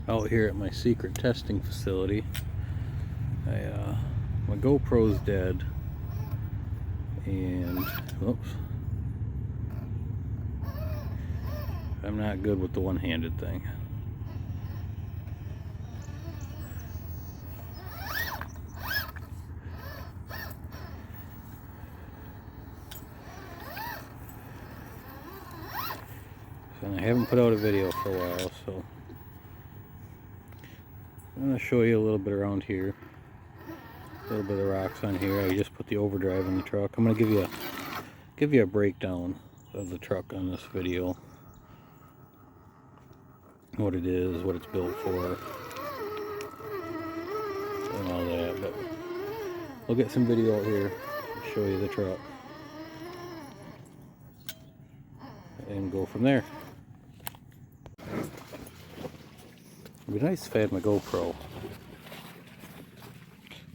out here at my secret testing facility. My GoPro's dead, and oops, I'm not good with the one-handed thing. And I haven't put out a video for a while, so I'm going to show you a little bit around here. A little bit of rocks on here. I just put the overdrive in the truck. I'm going to give you a breakdown of the truck on this video. What it is, what it's built for, and all that. But we'll get some video out here to show you the truck and go from there. It'd be nice if I had my GoPro,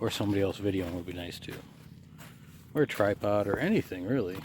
or somebody else videoing would be nice too, or a tripod or anything really.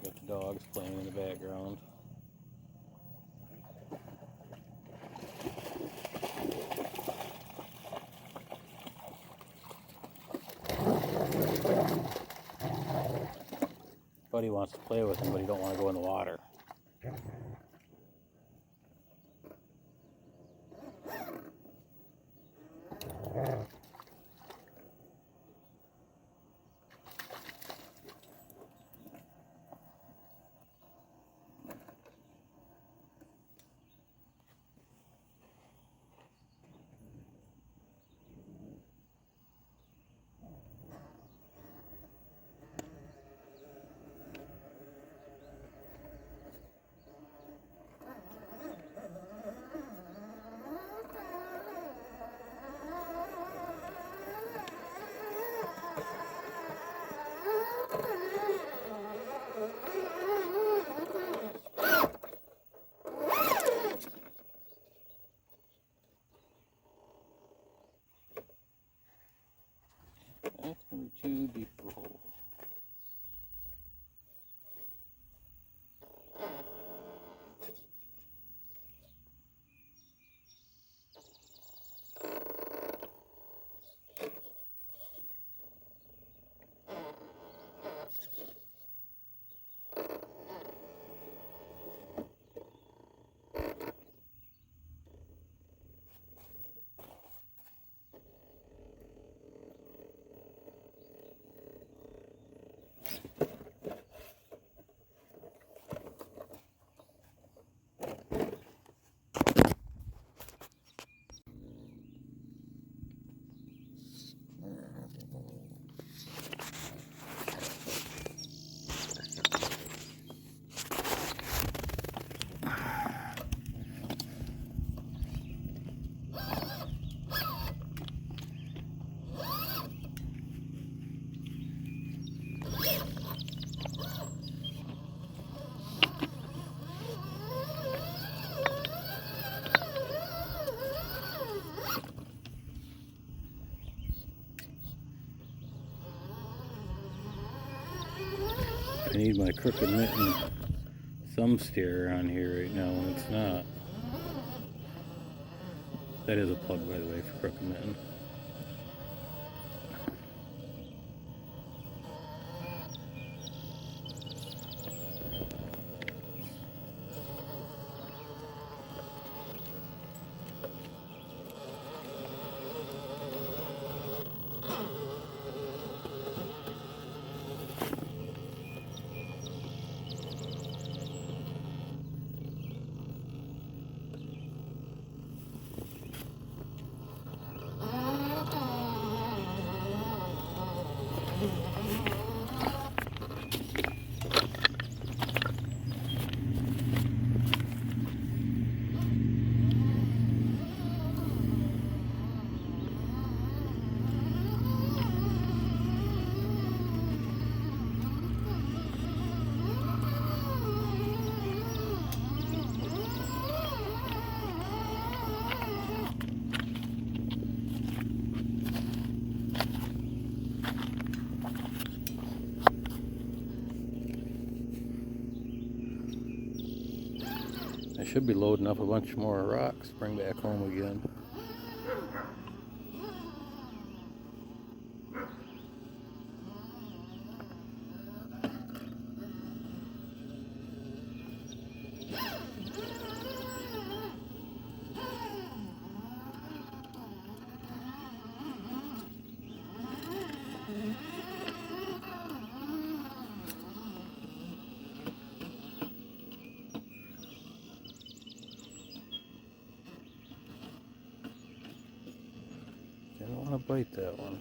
Got the dogs playing in the background. Buddy wants to play with him, but he don't want to go in the water. That's going to be too deep of a hole. I need my crooked mitten thumb steer on here right now, and it's not. That is a plug, by the way, for crooked mitten. I should be loading up a bunch more rocks to bring back home again. Didn't want to bite that one.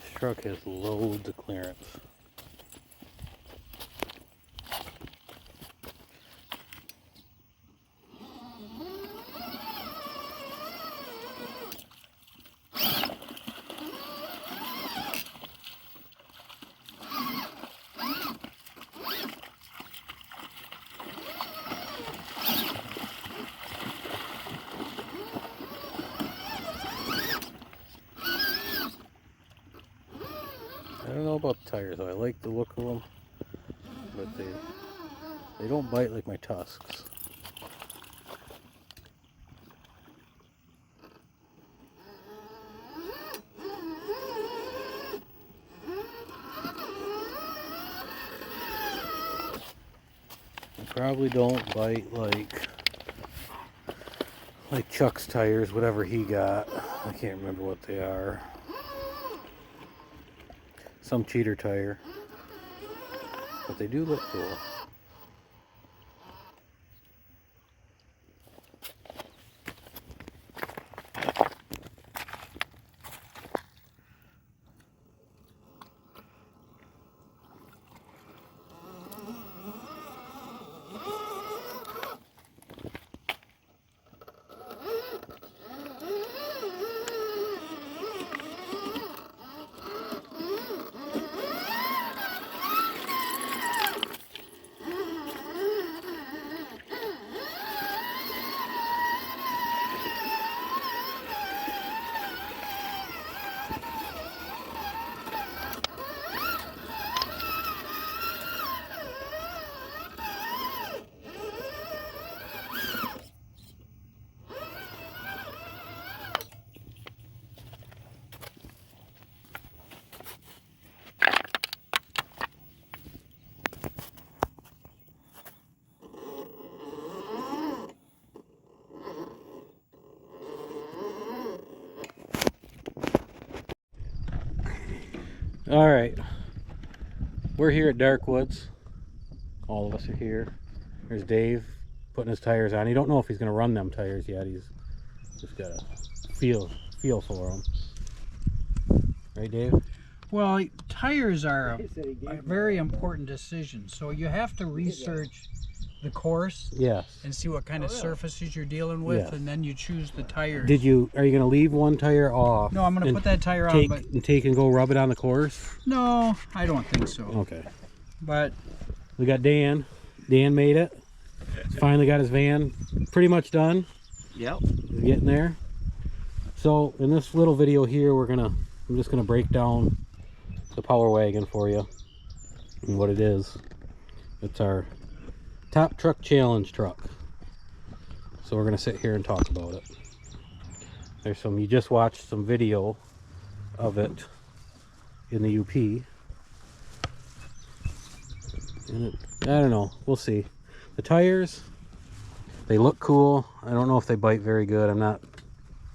This truck has loads of clearance. I don't know about the tires though. I like the look of them, but they don't bite like my tusks. They probably don't bite like Chuck's tires, whatever he got. I can't remember what they are. Some cheater tire, but they do look cool. All right, we're here at Darkwoods. All of us are here. There's Dave putting his tires on. He don't know if he's gonna run them tires yet. He's just got a feel for them. Right, Dave? Well, tires are a very important decision. So you have to research the course, yes, and see what kind of surfaces you're dealing with, yes, and then you choose the tires. Are you gonna leave one tire off? No, I'm gonna put that tire on, but take and go rub it on the course? No, I don't think so. Okay. But we got Dan. Dan made it. Finally got his van pretty much done. Yep. He's getting there. So in this little video here, I'm just gonna break down the Power Wagon for you and what it is. It's our Top Truck Challenge truck. So we're gonna sit here and talk about it. You just watched some video of it in the UP. And I don't know, we'll see. The tires, they look cool. I don't know if they bite very good. I'm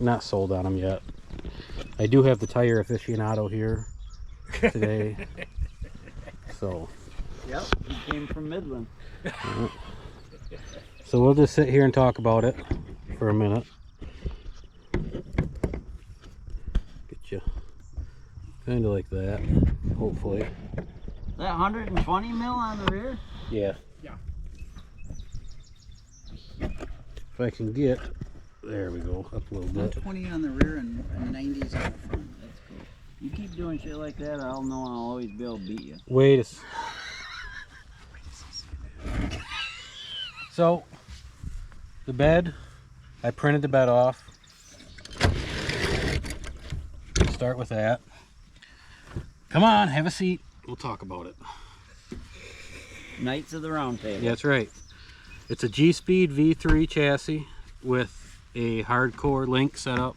not sold on them yet. I do have the tire aficionado here today. So. Yep, he came from Midland. So we'll just sit here and talk about it for a minute. Get you kind of like that, hopefully. That 120 mil on the rear? Yeah. Yeah. If I can get, there we go, up a little bit. 120 on the rear and 90s on the front. That's cool. You keep doing shit like that, I'll know I'll always be able to beat you. Wait a So, the bed, I printed the bed off. Start with that. Come on, have a seat. We'll talk about it. Knights of the Round Table. Yeah, that's right. It's a Gspeed V3 chassis with a hardcore link setup.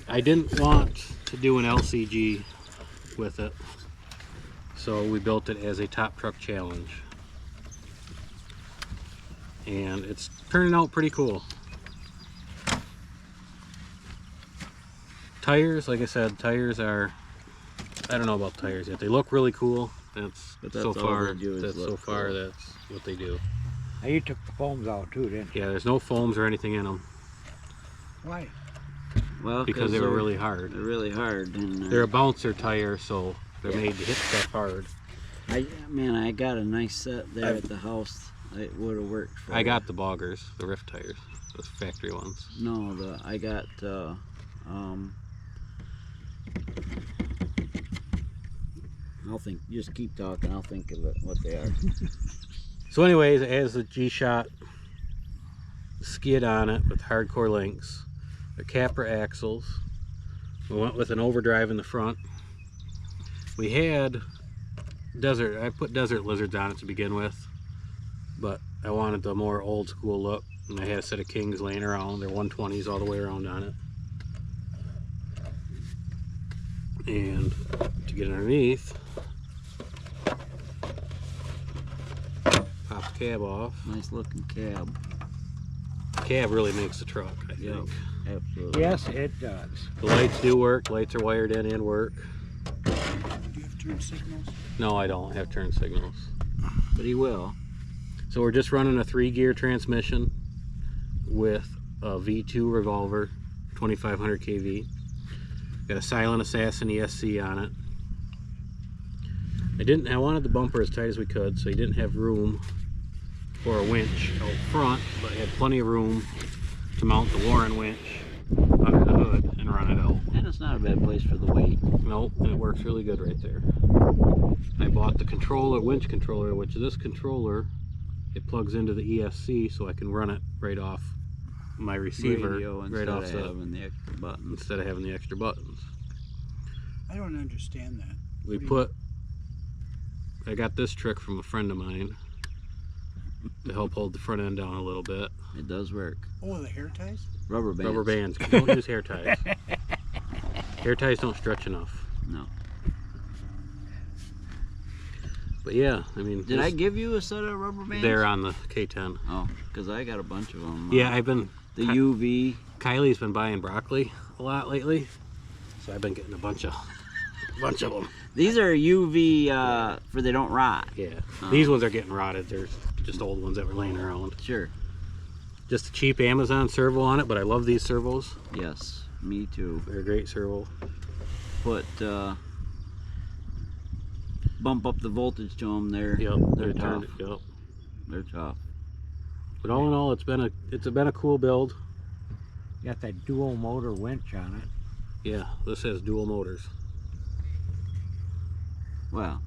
I didn't want to do an LCG with it, so we built it as a top truck challenge. And it's turning out pretty cool. Tires, like I said, tires are, I don't know about tires yet. They look really cool. That's so far that's what they do. Now you took the foams out too, didn't you? Yeah, there's no foams or anything in them Why? Well, because they were really hard. They're really hard. And, They're a bouncer tire, so they're made to hit stuff hard. Man, I got a nice set there at the house. It would have worked for I got the boggers, the Rift tires, those factory ones. No, I got I'll think. Just keep talking. I'll think of it, what they are. So anyways, it has the G-Shot skid on it with hardcore links. The capper axles. We went with an overdrive in the front. We had I put desert lizards on it to begin with, but I wanted the more old school look, and I had a set of Kings laying around. They're 120s all the way around on it. And to get underneath, pop the cab off. Nice looking cab. The cab really makes the truck, I think. Absolutely. Yes, it does. The lights do work. Lights are wired in and work. Do you have turn signals? No, I don't have turn signals. But he will. So we're just running a 3-gear transmission with a V2 revolver, 2500 kV. Got a Silent Assassin ESC on it. I wanted the bumper as tight as we could, so you didn't have room for a winch out front, but I had plenty of room to mount the Warren winch under the hood and run it out. And it's not a bad place for the weight. Nope, and it works really good right there. I bought the controller, winch controller, which this controller, it plugs into the ESC, so I can run it right off my receiver, right off the extra buttons. instead of having the extra buttons. I don't understand that. I got this trick from a friend of mine to help hold the front end down a little bit. It does work. Oh, the hair ties? Rubber bands. Rubber bands. Don't use hair ties. Hair ties don't stretch enough. No. But yeah, I mean. Did I give you a set of rubber bands? They're on the K10. Oh, because I got a bunch of them. Yeah, I've been. The UV. Kylie's been buying broccoli a lot lately, so I've been getting a bunch of them. These are UV for they don't rot. Yeah, these ones are getting rotted. They're just old ones that were laying around. Sure. Just a cheap Amazon servo on it, but I love these servos. Yes, me too. They're a great servo. But bump up the voltage to them. They're tough. Yep. They're tough. But all in all, it's been a cool build. Got that dual motor winch on it. Yeah, this has dual motors. Well,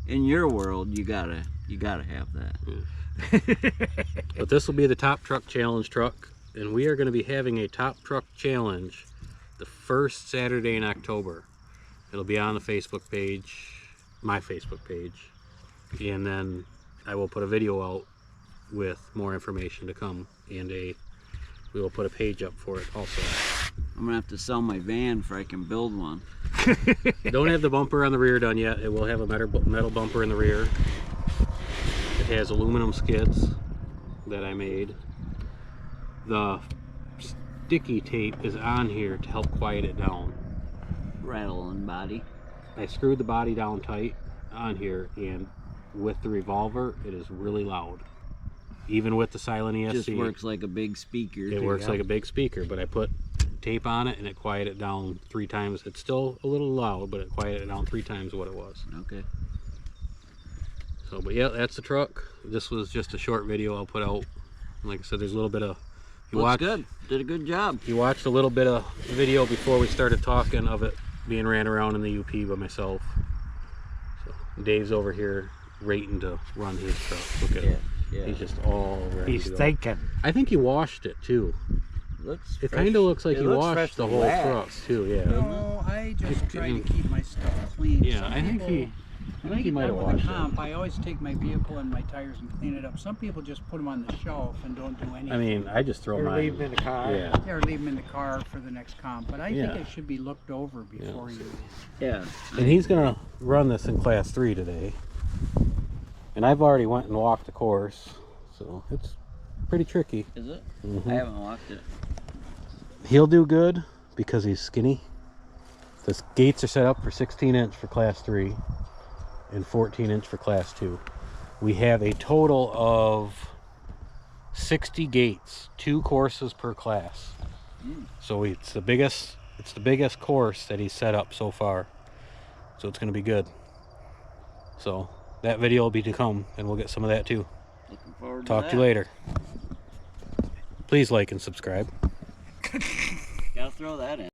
in your world, you gotta have that. But this will be the Top Truck Challenge truck, and we are going to be having a Top Truck Challenge the first Saturday in October. It'll be on the Facebook page, my Facebook page, and then I will put a video out with more information to come, and we will put a page up for it also. I'm gonna have to sell my van before I can build one. Don't have the bumper on the rear done yet. It will have a metal bumper in the rear. It has aluminum skids that I made. The sticky tape is on here to help quiet it down. Rattling body. I screwed the body down tight on here, and with the revolver, it is really loud. Even with the silent ESC. Just works like a big speaker. It works like a big speaker, but I put tape on it, and it quieted it down 3 times. It's still a little loud, but it quieted it down 3 times what it was. Okay. So, but yeah, that's the truck. This was just a short video I'll put out. Like I said, there's a little bit of... Looks good. Did a good job. You watched a little bit of video before we started talking of it being ran around in the UP by myself. So Dave's over here waiting to run his truck. Look at him. Yeah. He's just all ready He's to go. thinking. I think he washed it too. Looks It fresh. kind of looks like It he looks washed the freshly whole waxed. truck too. Yeah. No, I just try to keep my stuff clean. Yeah, Some I think people- he When I he get might have done with washed a it. comp, I always take my vehicle and my tires and clean it up. Some people just put them on the shelf and don't do anything. I mean, I just throw Or mine. leave him in the car. Yeah. Or leave them in the car for the next comp. But I Yeah. think it should be looked over before you. Yeah. And he's gonna run this in class 3 today. And I've already went and walked the course, so it's pretty tricky. Is it? Mhm. I haven't walked it. He'll do good because he's skinny. The gates are set up for 16-inch for class 3 and 14-inch for class 2. We have a total of 60 gates, 2 courses per class. So it's the biggest course that he's set up so far. So it's going to be good. So that video will be to come, and we'll get some of that too. Looking forward to Talk that. to you later. Please like and subscribe. Gotta throw that in.